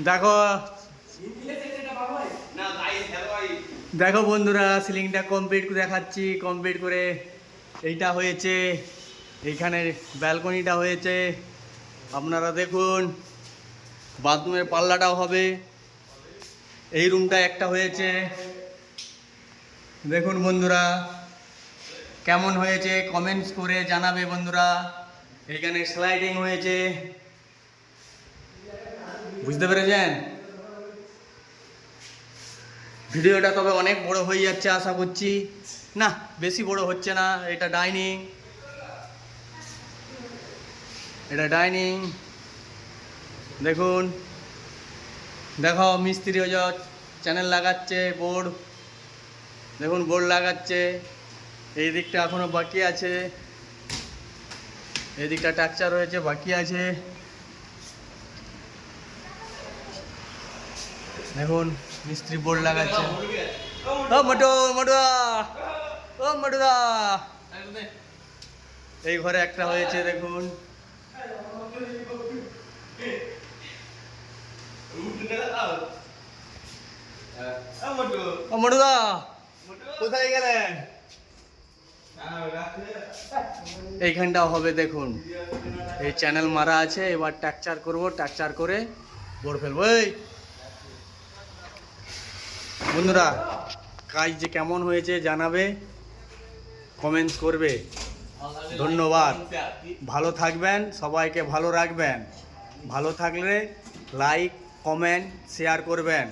দেখো দেখো বন্ধুরা, সিলিংটা কমপ্লিট দেখাচ্ছি। কমপ্লিট করে এইটা হয়েছে, এইখানে ব্যালকনিটা হয়েছে। আপনারা দেখুন, বাথরুমের পাল্লাটাও হবে। এই রুমটা একটা হয়েছে। দেখুন বন্ধুরা, কেমন হয়েছে কমেন্টস করে জানাবে বন্ধুরা। এইখানে স্লাইডিং হয়েছে, বুঝতে পেরেছেন? ভিডিওটা তবে অনেক বড় হয়ে যাচ্ছে আশা করছি। না, বেশি বড় হচ্ছে না। এটা ডাইনিং, এটা ডাইনিং। দেখুন, দেখো মিস্ত্রি ওই চ্যানেল লাগাচ্ছে, বোর্ড দেখুন, বোর্ড লাগাচ্ছে। এই দিকটা এখনো বাকি আছে, এই দিকটা টাকচার রয়েছে, বাকি আছে। দেখুন মিস্ত্রি বোর্ড লাগাচ্ছে। ও মোটু, মোটুদা, ও মোটুদা, এই ঘরে একটা হয়েছে। দেখুন ও মোটুদা, কোথায় গেলেন? এইখানটাও হবে। দেখুন, এই চ্যানেল মারা আছে, এবার টাকচার করব, টাকচার করে বোর্ড ফেলবো। এই বন্ধুরা, কাজ যে কেমন হয়েছে জানাবে, কমেন্টস করবে। ধন্যবাদ। ভালো থাকবেন, সবাইকে ভালো রাখবেন। ভালো থাকলে লাইক, কমেন্ট, শেয়ার করবেন।